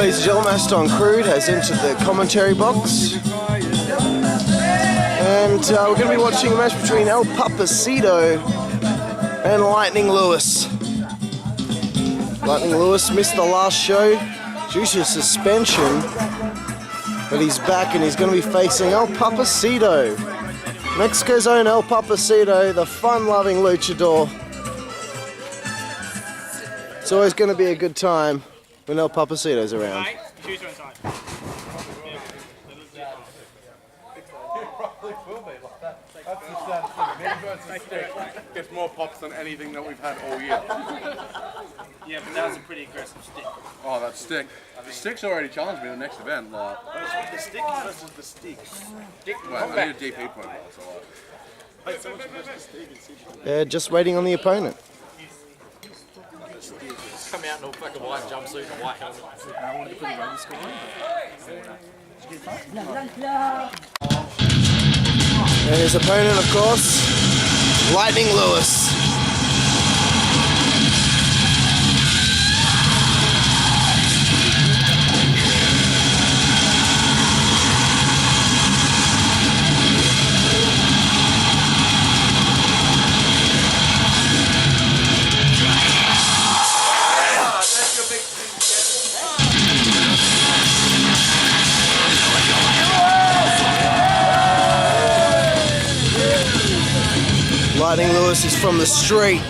Ladies and gentlemen, Aston Crude has entered the commentary box. And we're going to be watching a match between El Papasido and Lightning Lewis. Lightning Lewis missed the last show due to suspension, but he's back and he's going to be facing El Papasido. Mexico's own El Papasido, the fun-loving luchador. It's always going to be a good time when El Papasido's around. Gets more pops than anything that we've had all year. Yeah, but that was a pretty aggressive stick. Oh, that stick. The stick's already challenged me in the next event. The stick versus the stick. Well, I need a DP point. They're just waiting on the opponent. Come out in a fucking white jumpsuit and white helmet. I wanted to put him on the score. And his opponent, of course, Lightning Lewis. Lightning Lewis is from the street.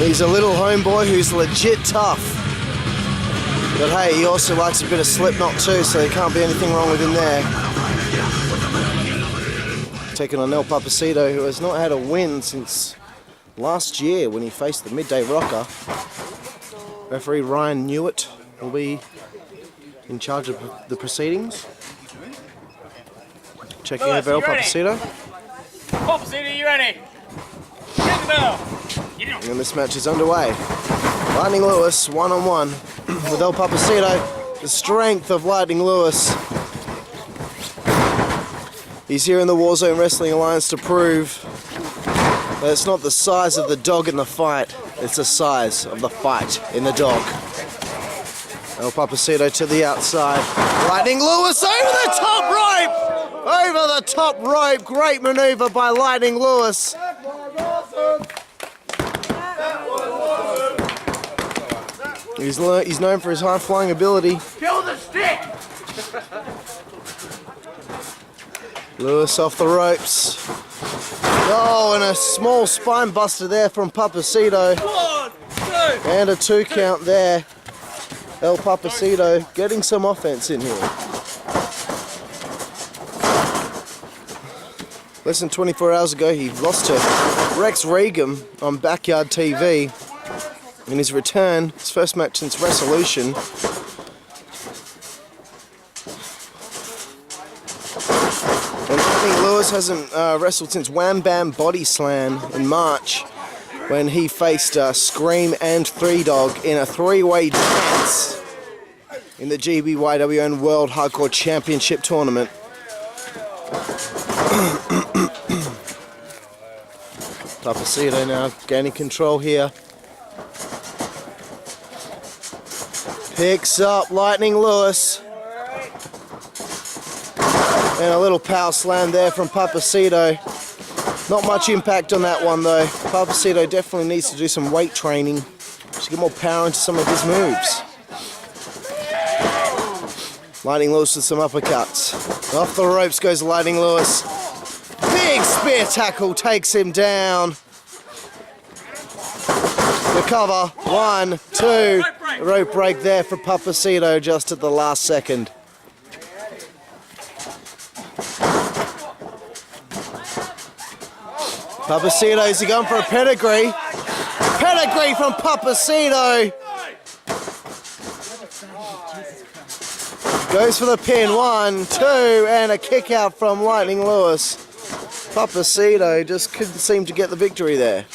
He's a little homeboy who's legit tough. But hey, he also likes a bit of Slipknot too, so there can't be anything wrong with him there. Taking on El Papasido, who has not had a win since last year when he faced the Midday Rocker. Referee Ryan Newitt will be in charge of the proceedings. Checking over El Papasido. Papasido, you ready? Hit the bell. And this match is underway. Lightning Lewis one-on-one with El Papasido. The strength of Lightning Lewis. He's here in the Warzone Wrestling Alliance to prove that it's not the size of the dog in the fight, it's the size of the fight in the dog. El Papasido to the outside. Lightning Lewis over the top rope! Over the top rope, great maneuver by Lightning Lewis. He's known for his high-flying ability. Kill the stick! Lewis off the ropes. Oh, and a small spine buster there from Papasido. 1, 2. And a 2 count there. El Papasido getting some offense in here. Less than 24 hours ago, he lost to Rex Regum on Backyard TV. In his return, his first match since Resolution. And Lightning Lewis hasn't wrestled since Wham Bam Body Slam in March, when he faced Scream and Three Dog in a 3-way dance in the GBYWN World Hardcore Championship Tournament. Papasido now gaining control here. Picks up Lightning Lewis. And a little power slam there from Papasido. Not much impact on that one though. Papasido definitely needs to do some weight training to get more power into some of his moves. Lightning Lewis with some uppercuts. Off the ropes goes Lightning Lewis. Big spear tackle takes him down. The cover, 1, 2. Rope break there for Papasido just at the last second. Papasido, is he going for a pedigree? Pedigree from Papasido. Goes for the pin, 1, 2, and a kick out from Lightning Lewis. Papasido just couldn't seem to get the victory there.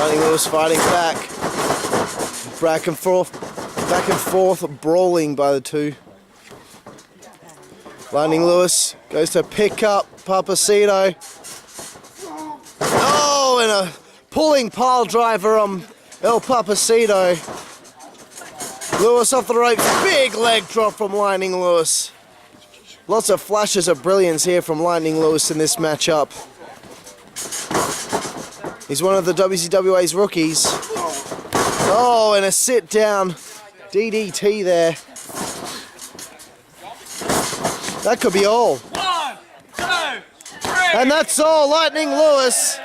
Lightning Lewis fighting back. Back and forth, brawling by the two. Lightning Lewis goes to pick up Papasido. Oh! and a pulling pile driver on El Papasido. Lewis off the ropes, big leg drop from Lightning Lewis. Lots of flashes of brilliance here from Lightning Lewis in this matchup. He's one of the WZWA's rookies. Oh, and a sit down DDT there. That could be all. 1, 2, 3. And that's all. Lightning Lewis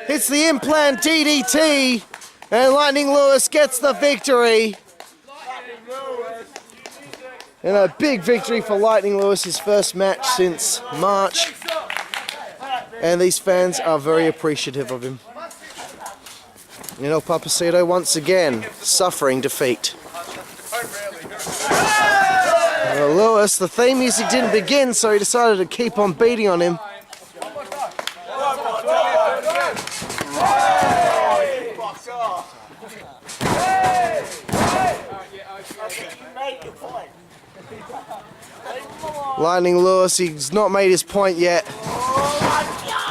hits the implant DDT, and Lightning Lewis gets the victory. And a big victory for Lightning Lewis, his first match since March. And these fans are very appreciative of him. You know, Papasido once again suffering defeat. Well, Lewis, the theme music didn't begin, so he decided to keep on beating on him. Lightning Lewis, he's not made his point yet.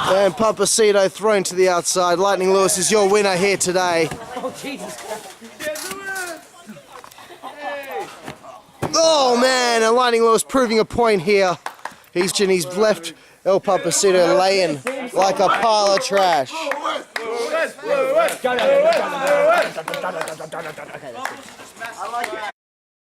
And Papasido thrown to the outside. Lightning Lewis is your winner here today. Oh man, and Lightning Lewis proving a point here. He's left El Papasido laying like a pile of trash. Okay,